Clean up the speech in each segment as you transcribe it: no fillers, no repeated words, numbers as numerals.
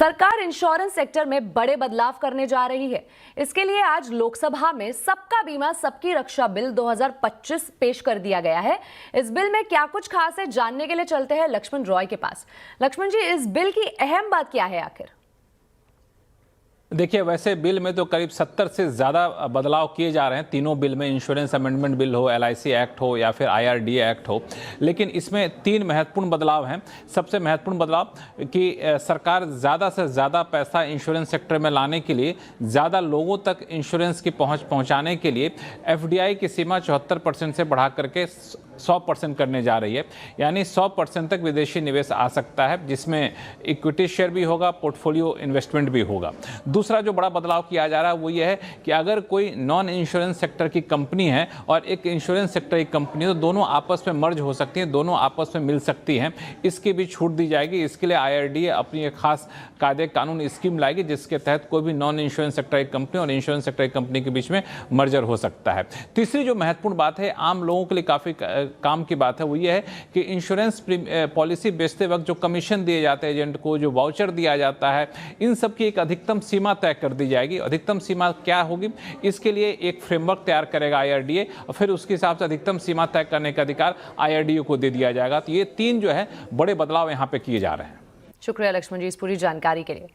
सरकार insurance sector में बड़े बदलाव करने जा रही है। इसके लिए आज लोकसभा में सबका बीमा सबकी रक्षा बिल 2025 पेश कर दिया गया है। इस बिल में क्या कुछ खास है, जानने के लिए चलते हैं लक्ष्मण रॉय के पास। लक्ष्मण जी, इस बिल की अहम बात क्या है आखिर? देखिए, वैसे बिल में तो करीब 70 से ज़्यादा बदलाव किए जा रहे हैं। तीनों बिल में, इंश्योरेंस अमेंडमेंट बिल हो, LIC एक्ट हो या फिर IRDA एक्ट हो, लेकिन इसमें 3 महत्वपूर्ण बदलाव हैं। सबसे महत्वपूर्ण बदलाव कि सरकार ज़्यादा से ज़्यादा पैसा इंश्योरेंस सेक्टर में लाने के लिए, ज़्यादा लोगों तक इंश्योरेंस की पहुँचाने के लिए FDI की सीमा 74% से बढ़ा करके 100% करने जा रही है। यानी 100% तक विदेशी निवेश आ सकता है, जिसमें इक्विटी शेयर भी होगा, पोर्टफोलियो इन्वेस्टमेंट भी होगा। दूसरा जो बड़ा बदलाव किया जा रहा है वो ये है कि अगर कोई नॉन इंश्योरेंस सेक्टर की कंपनी है और एक इंश्योरेंस सेक्टर की कंपनी, तो दोनों आपस में मर्ज हो सकती हैं, दोनों आपस में मिल सकती हैं। इसकी भी छूट दी जाएगी। इसके लिए IRDA अपनी एक खास कायदे कानून स्कीम लाएगी, जिसके तहत कोई भी नॉन इंश्योरेंस सेक्टर की कंपनी और इंश्योरेंस सेक्टर की कंपनी के बीच में मर्जर हो सकता है। तीसरी जो महत्वपूर्ण बात है, आम लोगों के लिए काफ़ी काम की बात है, वो ये है कि इंश्योरेंस पॉलिसी बेचते वक्त जो कमीशन दिए जाते हैं एजेंट को, जो वाउचर दिया जाता है, इन सब की एक अधिकतम सीमा तय कर दी जाएगी। अधिकतम सीमा क्या होगी, इसके लिए एक फ्रेमवर्क तैयार करेगा IRDA और फिर उसके हिसाब से अधिकतम सीमा तय करने का अधिकार IRDA को दे दिया जाएगा। तो ये 3 जो है बड़े बदलाव यहाँ पे किए जा रहे हैं। शुक्रिया लक्ष्मण जी इस पूरी जानकारी के लिए।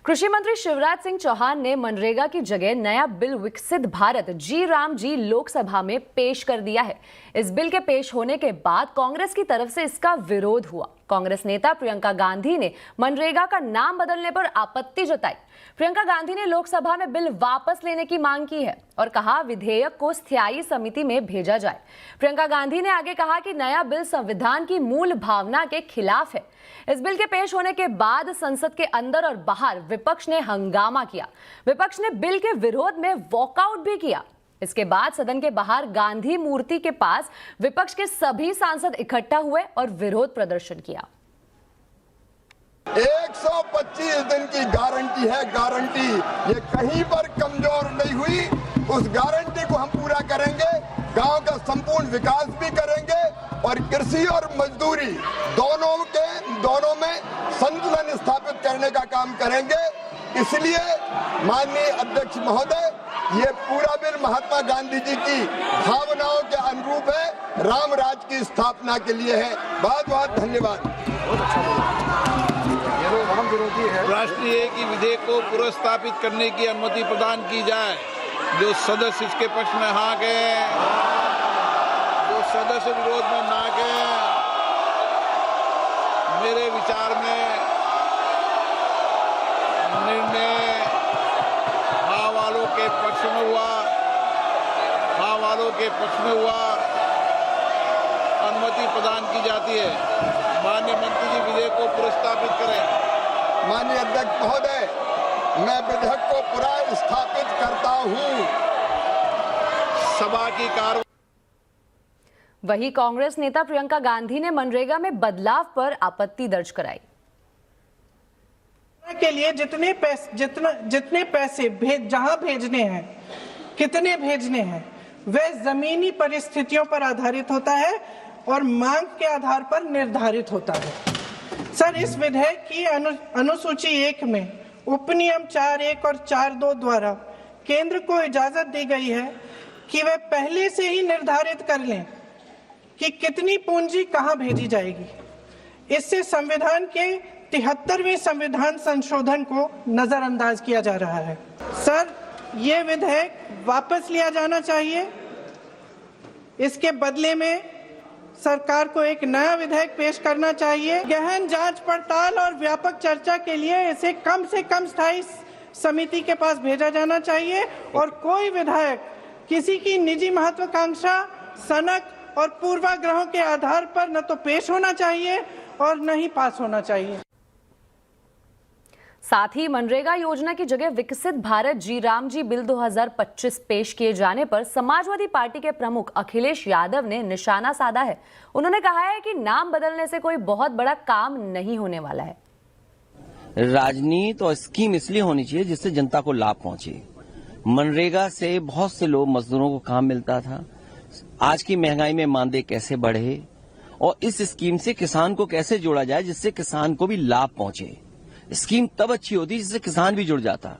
कृषि मंत्री शिवराज सिंह चौहान ने मनरेगा की जगह नया बिल विकसित भारत जी राम जी लोकसभा में पेश कर दिया है। इस बिल के पेश होने के बाद कांग्रेस की तरफ से इसका विरोध हुआ। कांग्रेस नेता प्रियंका गांधी ने मनरेगा का नाम बदलने पर आपत्ति जताई। प्रियंका गांधी ने लोकसभा में बिल वापस लेने की मांग की है और कहा विधेयक को स्थायी समिति में भेजा जाए। प्रियंका गांधी ने आगे कहा कि नया बिल संविधान की मूल भावना के खिलाफ है। इस बिल के पेश होने के बाद संसद के अंदर और बाहर विपक्ष ने हंगामा किया। विपक्ष ने बिल के विरोध में वॉकआउट भी किया। इसके बाद सदन के बाहर गांधी मूर्ति के पास विपक्ष के सभी सांसद इकट्ठा हुए और विरोध प्रदर्शन किया। 125 दिन की गारंटी है, गारंटी ये कहीं पर कमजोर नहीं हुई। उस गारंटी को हम पूरा करेंगे, गांव का संपूर्ण विकास भी करेंगे और कृषि और मजदूरी दोनों में संतुलन स्थापित करने का काम करेंगे। इसलिए माननीय अध्यक्ष महोदय, ये पूरा बिल महात्मा गांधी जी की भावनाओं के अनुरूप है, राम राज की स्थापना के लिए है। बहुत बहुत धन्यवाद। राष्ट्रीय एक ही विधेयक को पुनर्स्थापित करने की अनुमति प्रदान की जाए। जो सदस्य इसके पक्ष में हाँ गए, जो सदस्य विरोध में ना गए, मेरे विचार में निर्णय हाँ वालों के पक्ष में हुआ, हाँ वालों के पक्ष में हुआ। अनुमति प्रदान की जाती है। माननीय मंत्री जी विधेयक को पुनर्स्थापित करें। माननीय अध्यक्ष महोदय, मैं विधेयक को पुनर्स्थापित करता हूं। सभा की कार्रवाई। वहीं कांग्रेस नेता प्रियंका गांधी ने मनरेगा में बदलाव पर आपत्ति दर्ज कराई। के लिए जितने पैसे जहां भेजने हैं, कितने भेजने हैं, वह जमीनी परिस्थितियों पर आधारित होता है और मांग के आधार पर निर्धारित होता है। सर, इस विधेयक की अनुसूची 1 में उपनियम 4(1) और 4(2) द्वारा केंद्र को इजाजत दी गई है कि वे पहले से ही निर्धारित कर लें कि कितनी पूंजी कहां भेजी जाएगी। इससे संविधान के 73वें संविधान संशोधन को नजरअंदाज किया जा रहा है। सर, ये विधेयक वापस लिया जाना चाहिए। इसके बदले में सरकार को एक नया विधेयक पेश करना चाहिए। गहन जांच पड़ताल और व्यापक चर्चा के लिए इसे कम से कम स्थायी समिति के पास भेजा जाना चाहिए और कोई विधेयक किसी की निजी महत्वाकांक्षा, सनक और पूर्वाग्रहों के आधार पर न तो पेश होना चाहिए और न ही पास होना चाहिए। साथ ही मनरेगा योजना की जगह विकसित भारत जी राम जी बिल 2025 पेश किए जाने पर समाजवादी पार्टी के प्रमुख अखिलेश यादव ने निशाना साधा है। उन्होंने कहा है कि नाम बदलने से कोई बहुत बड़ा काम नहीं होने वाला है। राजनीति और स्कीम इसलिए होनी चाहिए जिससे जनता को लाभ पहुंचे। मनरेगा से बहुत से लोग, मजदूरों को काम मिलता था। आज की महंगाई में मानदेय कैसे बढ़े और इस स्कीम से किसान को कैसे जोड़ा जाए जिससे किसान को भी लाभ पहुंचे। स्कीम तब अच्छी होती जिससे किसान भी जुड़ जाता।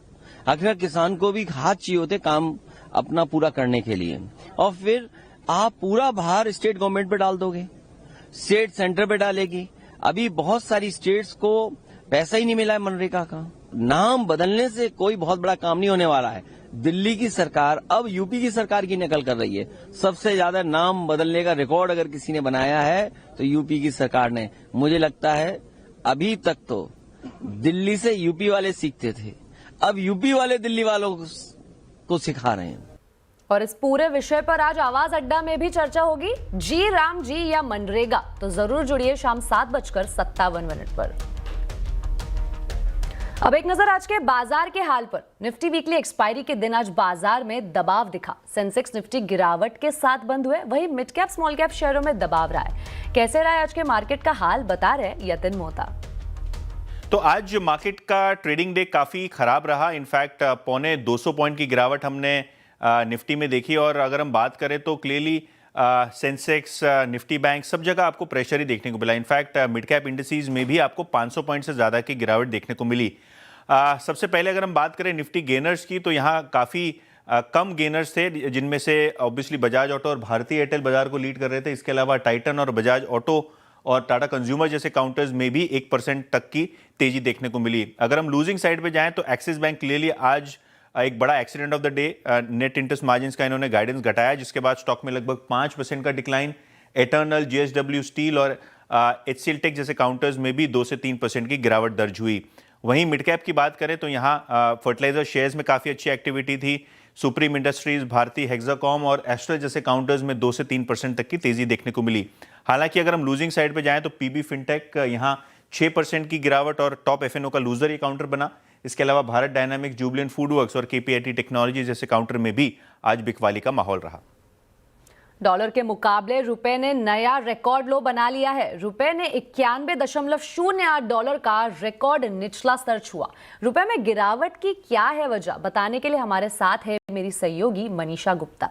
आखिर किसान को भी हाथ चाहिए होते काम अपना पूरा करने के लिए, और फिर आप पूरा भार स्टेट गवर्नमेंट पे डाल दोगे, स्टेट सेंटर पे डालेगी। अभी बहुत सारी स्टेट्स को पैसा ही नहीं मिला है मनरेगा का। नाम बदलने से कोई बहुत बड़ा काम नहीं होने वाला है। दिल्ली की सरकार अब यूपी की सरकार की नकल कर रही है। सबसे ज्यादा नाम बदलने का रिकॉर्ड अगर किसी ने बनाया है तो यूपी की सरकार ने। मुझे लगता है अभी तक तो दिल्ली से यूपी वाले सीखते थे, अब यूपी वाले दिल्ली वालों को सिखा रहे हैं। और इस पूरे विषय पर आज आवाज अड्डा में भी चर्चा होगी। जी राम जी या मनरेगा, तो जरूर जुड़िए शाम 7:57 पर। अब एक नजर आज के बाजार के हाल पर। निफ्टी वीकली एक्सपायरी के दिन आज बाजार में दबाव दिखा। सेंसेक्स निफ्टी गिरावट के साथ बंद हुए, वहीं मिड कैप स्मॉल कैप शेयरों में दबाव रहा है। कैसे रहा है आज के मार्केट का हाल, बता रहे यतिन मोहता। तो आज मार्केट का ट्रेडिंग डे काफी खराब रहा। इनफैक्ट 250 पॉइंट की गिरावट हमने निफ्टी में देखी, और अगर हम बात करें तो क्लियरली सेंसेक्स, निफ्टी बैंक, सब जगह आपको प्रेशर ही देखने को मिला। इनफैक्ट मिड कैप इंडिसेस में भी आपको 500 पॉइंट से ज़्यादा की गिरावट देखने को मिली। सबसे पहले अगर हम बात करें निफ्टी गेनर्स की, तो यहाँ काफ़ी कम गेनर्स थे, जिनमें से ऑब्वियसली बजाज ऑटो और भारती एयरटेल बाजार को लीड कर रहे थे। इसके अलावा टाइटन और बजाज ऑटो और टाटा कंज्यूमर जैसे काउंटर्स में भी 1% तक की तेजी देखने को मिली। अगर हम लूजिंग साइड पे जाएं तो एक्सिस बैंक क्लियरली आज एक बड़ा accident of the day, net interest margin का इन्होंने गाइडेंस घटाया, जिसके बाद स्टॉक में लगभग 5% का डिक्लाइन। एटर्नल, जेएसडब्ल्यू स्टील और एचसीएल टेक जैसे काउंटर्स में भी 2 से 3% की गिरावट दर्ज हुई। वहीं मिड कैप की बात करें तो यहाँ फर्टिलाइजर शेयर्स में काफ़ी अच्छी एक्टिविटी थी। सुप्रीम इंडस्ट्रीज, भारती हेक्साकॉम और एस्ट्रल जैसे काउंटर्स में 2 से 3% तक की तेजी देखने को मिली। हालांकि अगर हम लूजिंग साइड पे जाएं तो पीबी फिनटेक यहाँ 6% की गिरावट और टॉप एफएनओ का लूजर ये काउंटर बना। इसके अलावा भारत डायनामिक्स, जुबिलेंट फूडवर्क्स और केपीआईटी टेक्नोलॉजी जैसे काउंटर में भी आज बिकवाली का माहौल रहा। डॉलर के मुकाबले रुपए ने नया रिकॉर्ड लो बना लिया है। रुपए ने 91.08 डॉलर का रिकॉर्ड निचला स्तर छुआ। रुपए में गिरावट की क्या है वजह, बताने के लिए हमारे साथ है मेरी सहयोगी मनीषा गुप्ता।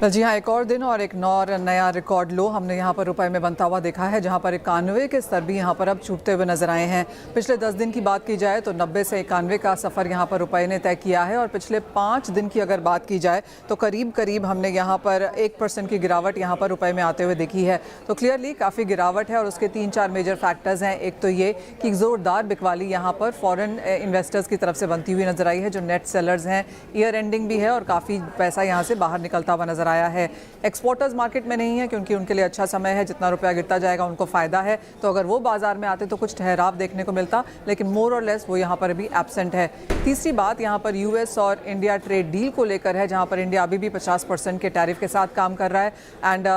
जी हाँ, एक और दिन और एक नया रिकॉर्ड लो हमने यहाँ पर रुपए में बनता हुआ देखा है, जहाँ पर 91 के स्तर भी यहाँ पर अब छूटते हुए नजर आए हैं। पिछले 10 दिन की बात की जाए तो 90 से 91 का सफ़र यहाँ पर रुपए ने तय किया है, और पिछले 5 दिन की अगर बात की जाए तो करीब हमने यहाँ पर 1% की गिरावट यहाँ पर रुपए में आते हुए देखी है। तो क्लियरली काफ़ी गिरावट है, और उसके 3-4 मेजर फैक्टर्स हैं। एक तो ये कि ज़ोरदार बिकवाली यहाँ पर फॉरेन इन्वेस्टर्स की तरफ से बनती हुई नजर आई है, जो नेट सेलर्स हैं। ईयर एंडिंग भी है और काफ़ी पैसा यहाँ से बाहर निकलता हुआ नजर आया है। एक्सपोर्टर्स मार्केट में नहीं है, क्योंकि उनके लिए अच्छा समय है, जितना रुपया गिरता जाएगा उनको फायदा है। तो अगर वो बाजार में आते तो कुछ ठहराव देखने को मिलता, लेकिन मोर और लेस वो यहाँ पर अभी एब्सेंट है। तीसरी बात यहाँ पर यूएस और इंडिया ट्रेड डील को लेकर है, जहाँ पर इंडिया अभी भी 50% के टैरिफ के साथ काम कर रहा है। एंड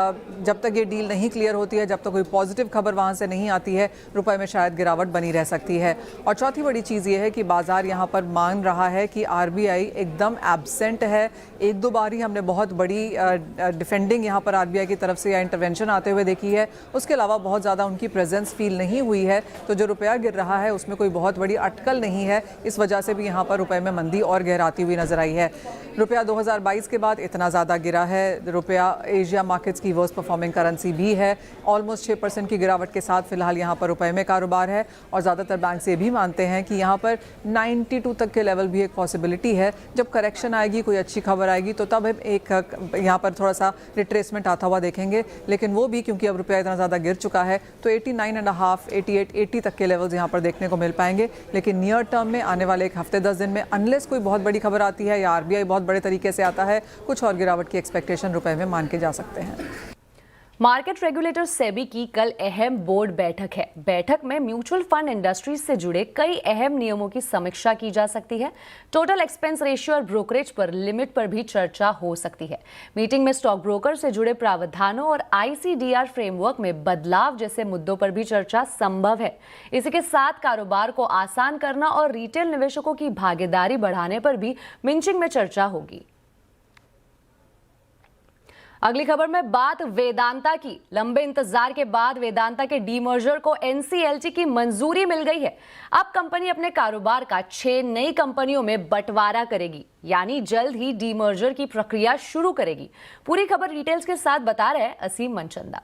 जब तक ये डील नहीं क्लियर होती है, जब तक कोई पॉजिटिव खबर वहाँ से नहीं आती है, रुपए में शायद गिरावट बनी रह सकती है। और चौथी बड़ी चीज़ ये है कि बाजार यहाँ पर मान रहा है कि आरबीआई एकदम एब्सेंट है। 1-2 बार ही हमने बहुत बड़ी डिफेंडिंग यहाँ पर आरबीआई की तरफ से या इंटरवेंशन आते हुए देखी है। उसके अलावा बहुत ज़्यादा उनकी प्रेजेंस फील नहीं हुई है। तो जो रुपया गिर रहा है उसमें कोई बहुत बड़ी अटकल नहीं है। इस वजह से भी यहाँ पर रुपए में मंदी और गहराती हुई नजर आई है। रुपया 2022 के बाद इतना ज़्यादा गिरा है। रुपया एशिया मार्केट्स की वर्स्ट परफॉर्मिंग करेंसी भी है। ऑलमोस्ट 6% की गिरावट के साथ फिलहाल यहाँ पर रुपए में कारोबार है, और ज़्यादातर बैंक ये भी मानते हैं कि यहाँ पर 92 तक के लेवल भी एक पॉसिबिलिटी है। जब करेक्शन आएगी, कोई अच्छी खबर आएगी, तो तब एक यहाँ पर थोड़ा सा रिट्रेसमेंट आता हुआ देखेंगे। लेकिन वो भी क्योंकि अब रुपया इतना ज़्यादा गिर चुका है, तो 89.5, 88, 80 तक के लेवल्स यहाँ पर देखने को मिल पाएंगे। लेकिन नियर टर्म में आने वाले एक हफ्ते 10 दिन में अनलेस कोई बहुत बड़ी खबर आती है या आरबीआई बहुत बड़े तरीके से आता है, कुछ और गिरावट की एक्सपेक्टेशन रुपए में मान के जा सकते हैं। मार्केट रेगुलेटर सेबी की कल अहम बोर्ड बैठक है। बैठक में म्यूचुअल फंड इंडस्ट्री से जुड़े कई अहम नियमों की समीक्षा की जा सकती है। टोटल एक्सपेंस रेशियो और ब्रोकरेज पर लिमिट पर भी चर्चा हो सकती है। मीटिंग में स्टॉक ब्रोकर से जुड़े प्रावधानों और आईसीडीआर फ्रेमवर्क में बदलाव जैसे मुद्दों पर भी चर्चा संभव है। इसी के साथ कारोबार को आसान करना और रिटेल निवेशकों की भागीदारी बढ़ाने पर भी मीटिंग में चर्चा होगी। अगली खबर में बात वेदांता की। लंबे इंतजार के बाद वेदांता के डीमर्जर को एनसीएलटी की मंजूरी मिल गई है। अब कंपनी अपने कारोबार का 6 नई कंपनियों में बंटवारा करेगी, यानी जल्द ही डीमर्जर की प्रक्रिया शुरू करेगी। पूरी खबर डिटेल्स के साथ बता रहे हैं असीम मनचंदा।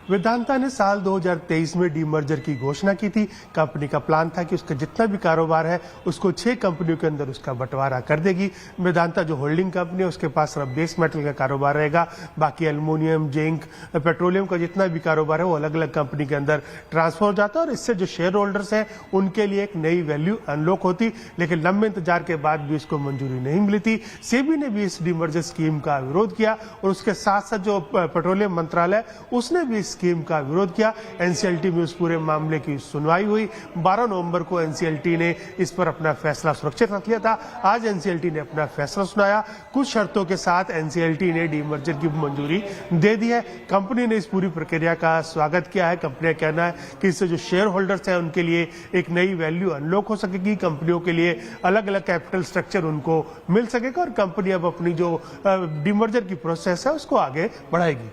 वेदांता ने साल 2023 में डीमर्जर की घोषणा की थी। कंपनी का प्लान था कि उसका जितना भी कारोबार है उसको 6 कंपनियों के अंदर उसका बंटवारा कर देगी। वेदांता जो होल्डिंग कंपनी है उसके पास सिर्फ बेस मेटल का कारोबार रहेगा, बाकी एल्युमिनियम, जिंक, पेट्रोलियम का जितना भी कारोबार है वो अलग अलग कंपनी के अंदर ट्रांसफर हो जाता है और इससे जो शेयर होल्डर्स हैं उनके लिए एक नई वैल्यू अनलॉक होती। लेकिन लंबे इंतजार के बाद भी इसको मंजूरी नहीं मिली थी। सेबी ने भी इस डीमर्जर स्कीम का विरोध किया और उसके साथ साथ जो पेट्रोलियम मंत्रालय उसने भी स्कीम का विरोध किया। एनसीएलटी में उस पूरे मामले की सुनवाई हुई। 12 नवंबर को एनसीएलटी ने इस पर अपना फैसला सुरक्षित रख लिया था। आज एनसीएलटी ने अपना फैसला सुनाया। कुछ शर्तों के साथ एनसीएलटी ने डीमर्जर की मंजूरी दे दी है। कंपनी ने इस पूरी प्रक्रिया का स्वागत किया है। कंपनी का कहना है कि इससे जो शेयर होल्डर्स हैं उनके लिए एक नई वैल्यू अनलॉक हो सकेगी। कंपनियों के लिए अलग अलग कैपिटल स्ट्रक्चर उनको मिल सकेगा और कंपनी अब अपनी जो डीमर्जर की प्रोसेस है उसको आगे बढ़ाएगी।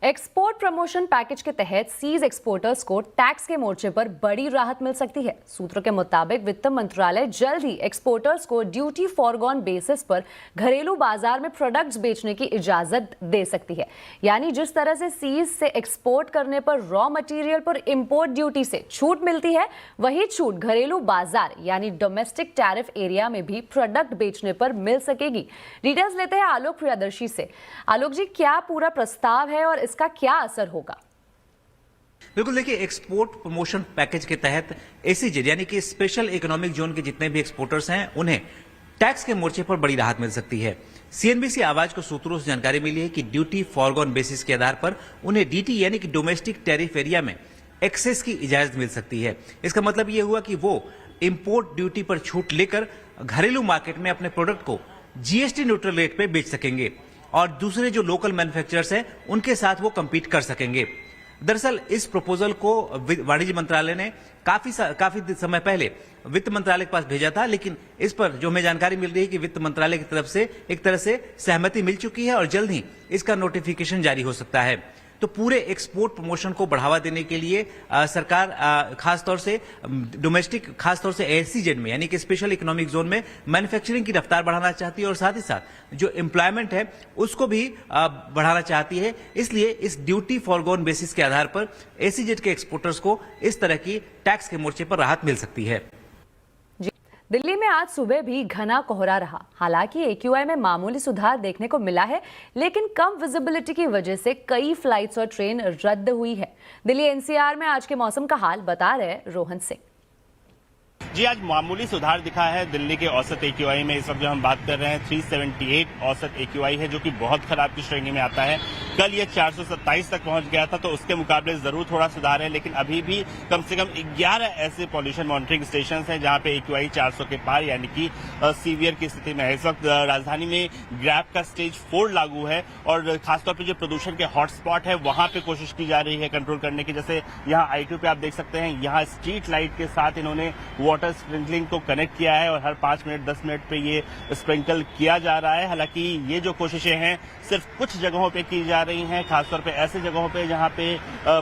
एक्सपोर्ट प्रमोशन पैकेज के तहत सीज एक्सपोर्टर्स को टैक्स के मोर्चे पर बड़ी राहत मिल सकती है। सूत्रों के मुताबिक वित्त मंत्रालय जल्द ही एक्सपोर्टर्स को ड्यूटी फॉरगॉन बेसिस पर घरेलू बाजार में प्रोडक्ट्स बेचने की इजाजत दे सकती है। यानी जिस तरह से सीज से एक्सपोर्ट करने पर रॉ मटेरियल पर इंपोर्ट ड्यूटी से छूट मिलती है, वही छूट घरेलू बाजार यानी डोमेस्टिक टैरिफ एरिया में भी प्रोडक्ट बेचने पर मिल सकेगी। डिटेल्स लेते हैं आलोक प्रियदर्शी से। आलोक जी, क्या पूरा प्रस्ताव है और इसका क्या असर होगा? बिल्कुल, देखिए, एक्सपोर्ट प्रमोशन पैकेज के तहत एसीजेड यानी कि स्पेशल इकोनॉमिक जोन के जितने भी एक्सपोर्टर्स हैं उन्हें टैक्स के मोर्चे पर बड़ी राहत मिल सकती है। सीएनबीसी आवाज को सूत्रों से जानकारी मिली है कि ड्यूटी फॉरगॉन बेसिस के आधार पर उन्हें डीटी यानी कि डोमेस्टिक टैरिफ एरिया में एक्सेस की इजाजत मिल सकती है। इसका मतलब यह हुआ कि वो इंपोर्ट ड्यूटी पर छूट लेकर घरेलू मार्केट में अपने प्रोडक्ट को जीएसटी न्यूट्रल रेट पे बेच सकेंगे और दूसरे जो लोकल मैन्युफैक्चरर्स हैं उनके साथ वो compete कर सकेंगे। दरअसल इस प्रपोजल को वाणिज्य मंत्रालय ने काफी समय पहले वित्त मंत्रालय के पास भेजा था, लेकिन इस पर जो हमें जानकारी मिल रही है कि वित्त मंत्रालय की तरफ से एक तरह से सहमति मिल चुकी है और जल्द ही इसका नोटिफिकेशन जारी हो सकता है। तो पूरे एक्सपोर्ट प्रमोशन को बढ़ावा देने के लिए सरकार खासतौर से डोमेस्टिक, खासतौर से एसीजेड में यानी कि स्पेशल इकोनॉमिक जोन में मैन्युफैक्चरिंग की रफ्तार बढ़ाना चाहती है और साथ ही साथ जो एम्प्लॉयमेंट है उसको भी बढ़ाना चाहती है। इसलिए इस ड्यूटी फॉरगॉन बेसिस के आधार पर एसीजेड के एक्सपोर्टर्स को इस तरह की टैक्स के मोर्चे पर राहत मिल सकती है। दिल्ली में आज सुबह भी घना कोहरा रहा। हालांकि एक्यूआई में मामूली सुधार देखने को मिला है, लेकिन कम विजिबिलिटी की वजह से कई फ्लाइट्स और ट्रेन रद्द हुई है। दिल्ली एनसीआर में आज के मौसम का हाल बता रहे रोहन सिंह। जी, आज मामूली सुधार दिखा है दिल्ली के औसत एक्यूआई में। इस वक्त जो हम बात कर रहे हैं 378 औसत एक्यूआई है, जो कि बहुत खराब की श्रेणी में आता है। कल ये 427 तक पहुंच गया था, तो उसके मुकाबले जरूर थोड़ा सुधार है, लेकिन अभी भी कम से कम 11 ऐसे पॉल्यूशन मॉनिटरिंग स्टेशन हैं जहां पे एक्यूआई 400 के पार यानी कि सीवियर की स्थिति में है। इस वक्त राजधानी में ग्रैप का स्टेज 4 लागू है और खासतौर पर जो प्रदूषण के हॉटस्पॉट है वहां पे कोशिश की जा रही है कंट्रोल करने की। जैसे यहाँ I2 पे आप देख सकते हैं, यहाँ स्ट्रीट लाइट के साथ इन्होंने वाटर स्प्रिंकलिंग को कनेक्ट किया है और हर 5 मिनट 10 मिनट पे ये स्प्रिंकल किया जा रहा है। हालांकि ये जो कोशिशें हैं सिर्फ कुछ जगहों पे की जा रही हैं, खासतौर पे ऐसे जगहों पे जहां पे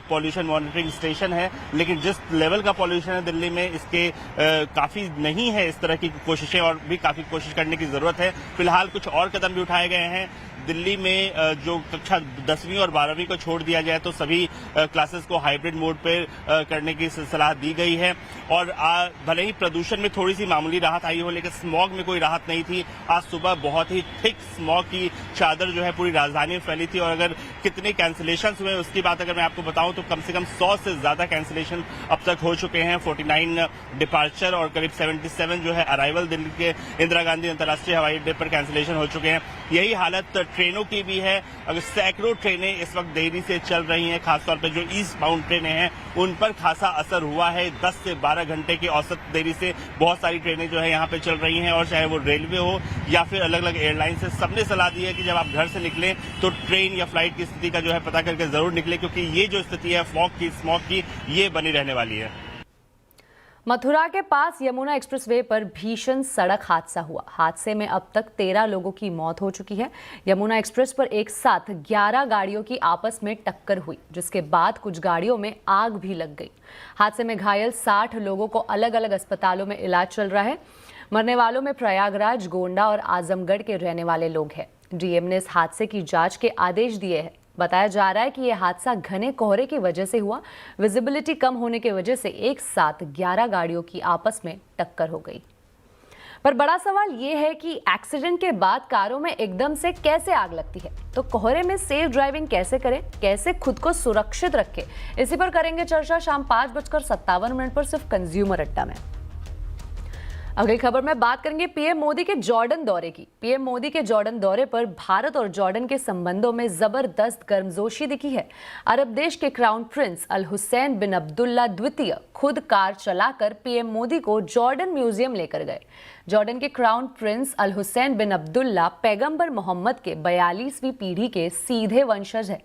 पॉल्यूशन मॉनिटरिंग स्टेशन है, लेकिन जिस लेवल का पॉल्यूशन है दिल्ली में इसके काफी नहीं है इस तरह की कोशिशें, और भी काफी कोशिश करने की जरूरत है। फिलहाल कुछ और कदम भी उठाए गए हैं। दिल्ली में जो कक्षा 10वीं और 12वीं को छोड़ दिया जाए तो सभी क्लासेस को हाइब्रिड मोड पे करने की सलाह दी गई है। और भले ही प्रदूषण में थोड़ी सी मामूली राहत आई हो, लेकिन स्मॉग में कोई राहत नहीं थी। आज सुबह बहुत ही थिक स्मॉग की चादर जो है पूरी राजधानी में फैली थी। और अगर कितने कैंसिलेशन हुए उसकी बात अगर मैं आपको बताऊं तो कम से कम 100 से ज्यादा कैंसिलेशन अब तक हो चुके हैं। 49 डिपार्चर और करीब 77 जो है अराइवल दिल्ली के इंदिरा गांधी अंतर्राष्ट्रीय हवाई अड्डे पर कैंसिलेशन हो चुके हैं। यही हालत ट्रेनों की भी है। अगर सैकड़ों ट्रेनें इस वक्त देरी से चल रही हैं, खासतौर पर जो ईस्ट बाउंड ट्रेनें हैं उन पर खासा असर हुआ है। 10 से 12 घंटे की औसत देरी से बहुत सारी ट्रेनें जो है यहाँ पे चल रही हैं। और चाहे वो रेलवे हो या फिर अलग अलग एयरलाइन से, सबने सलाह दी है कि जब आप घर से निकलें तो ट्रेन या फ्लाइट की स्थिति का जो है पता करके जरूर निकले, क्योंकि ये जो स्थिति है फॉग की, स्मॉग की, ये बनी रहने वाली है। मथुरा के पास यमुना एक्सप्रेसवे पर भीषण सड़क हादसा हुआ। हादसे में अब तक 13 लोगों की मौत हो चुकी है। यमुना एक्सप्रेस पर एक साथ 11 गाड़ियों की आपस में टक्कर हुई, जिसके बाद कुछ गाड़ियों में आग भी लग गई। हादसे में घायल 60 लोगों को अलग अलग अस्पतालों में इलाज चल रहा है। मरने वालों में प्रयागराज, गोंडा और आजमगढ़ के रहने वाले लोग हैं। डीएम ने इस हादसे की जांच के आदेश दिए हैं। बताया जा रहा है कि यह हादसा घने कोहरे की वजह से हुआ। विजिबिलिटी कम होने की वजह से एक साथ 11 गाड़ियों की आपस में टक्कर हो गई। पर बड़ा सवाल यह है कि एक्सीडेंट के बाद कारों में एकदम से कैसे आग लगती है। तो कोहरे में सेफ ड्राइविंग कैसे करें, कैसे खुद को सुरक्षित रखें, इसी पर करेंगे चर्चा शाम 5:57 पर सिर्फ कंज्यूमर अड्डा में। अगली खबर में बात करेंगे पीएम मोदी के जॉर्डन दौरे की। पीएम मोदी के जॉर्डन दौरे पर भारत और जॉर्डन के संबंधों में जबरदस्त गर्मजोशी दिखी है। अरब देश के क्राउन प्रिंस अल हुसैन बिन अब्दुल्ला द्वितीय खुद कार चलाकर पीएम मोदी को जॉर्डन म्यूजियम लेकर गए। जॉर्डन के क्राउन प्रिंस अल हुसैन बिन अब्दुल्ला पैगंबर मोहम्मद के 42वीं पीढ़ी के सीधे वंशज हैं।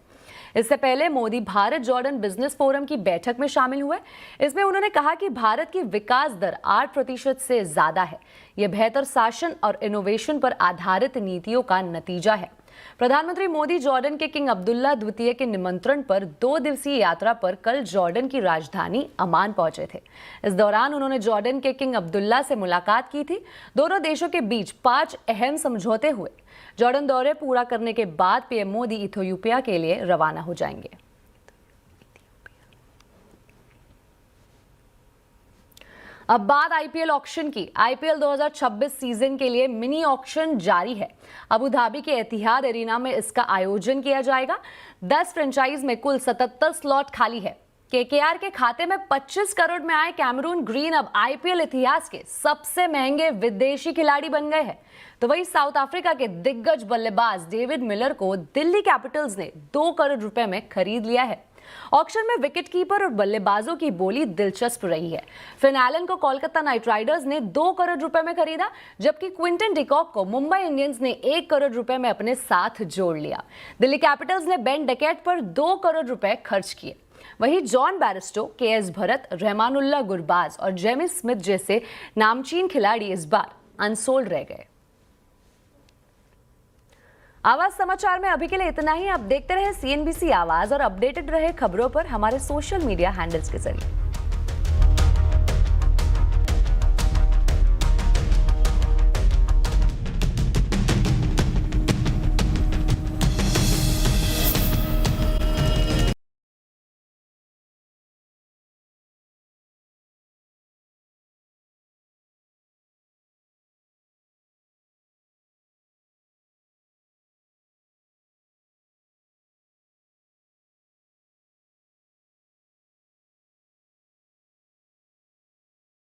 इससे पहले Modi Bharat Jordan business forum की बैठक में शामिल हुए। इसमें उन्होंने कहा कि भारत की विकास दर 8% से ज्यादा है। यह बेहतर शासन और इनोवेशन पर आधारित नीतियों का नतीजा है। प्रधानमंत्री मोदी जॉर्डन के किंग अब्दुल्ला द्वितीय के निमंत्रण पर 2 दिवसीय यात्रा पर कल जॉर्डन की राजधानी अमान पहुंचे थे। इस दौरान उन्होंने जॉर्डन के किंग अब्दुल्ला से मुलाकात की थी। दोनों देशों के बीच 5 अहम समझौते हुए। जॉर्डन दौरे पूरा करने के बाद पीएम मोदी इथियोपिया के लिए रवाना हो जाएंगे। अब बात आईपीएल ऑक्शन की। आईपीएल 2026 सीजन के लिए मिनी ऑक्शन जारी है। अबू धाबी के एतिहाद एरिना में इसका आयोजन किया जाएगा। 10 फ्रेंचाइज में कुल 77 स्लॉट खाली है। केकेआर के खाते में 25 करोड़ में आए कैमरून ग्रीन अब आईपीएल इतिहास के सबसे महंगे विदेशी खिलाड़ी बन गए हैं। तो वही साउथ अफ्रीका के दिग्गज बल्लेबाज डेविड मिलर को दिल्ली कैपिटल्स ने 2 करोड़ रुपए में खरीद लिया है। ऑक्शन में विकेटकीपर और बल्लेबाजों की बोली दिलचस्प रही है। फिन एलन को कोलकाता नाइट राइडर्स ने 2 करोड़ रुपए में खरीदा, जबकि क्विंटन डिकॉक को मुंबई इंडियंस ने 1 करोड़ रुपए में अपने साथ जोड़ लिया। दिल्ली कैपिटल्स ने बेन डेकेट पर 2 करोड़ रुपए खर्च किए। वहीं John Bairstow, KS Bharat, Rahmanullah Gurbaz और जेमी स्मिथ जैसे नामचीन खिलाड़ी इस बार अनसोल्ड रह गए। आवाज समाचार में अभी के लिए इतना ही। आप देखते रहे सीएनबीसी आवाज और अपडेटेड रहे खबरों पर हमारे सोशल मीडिया हैंडल्स के जरिए।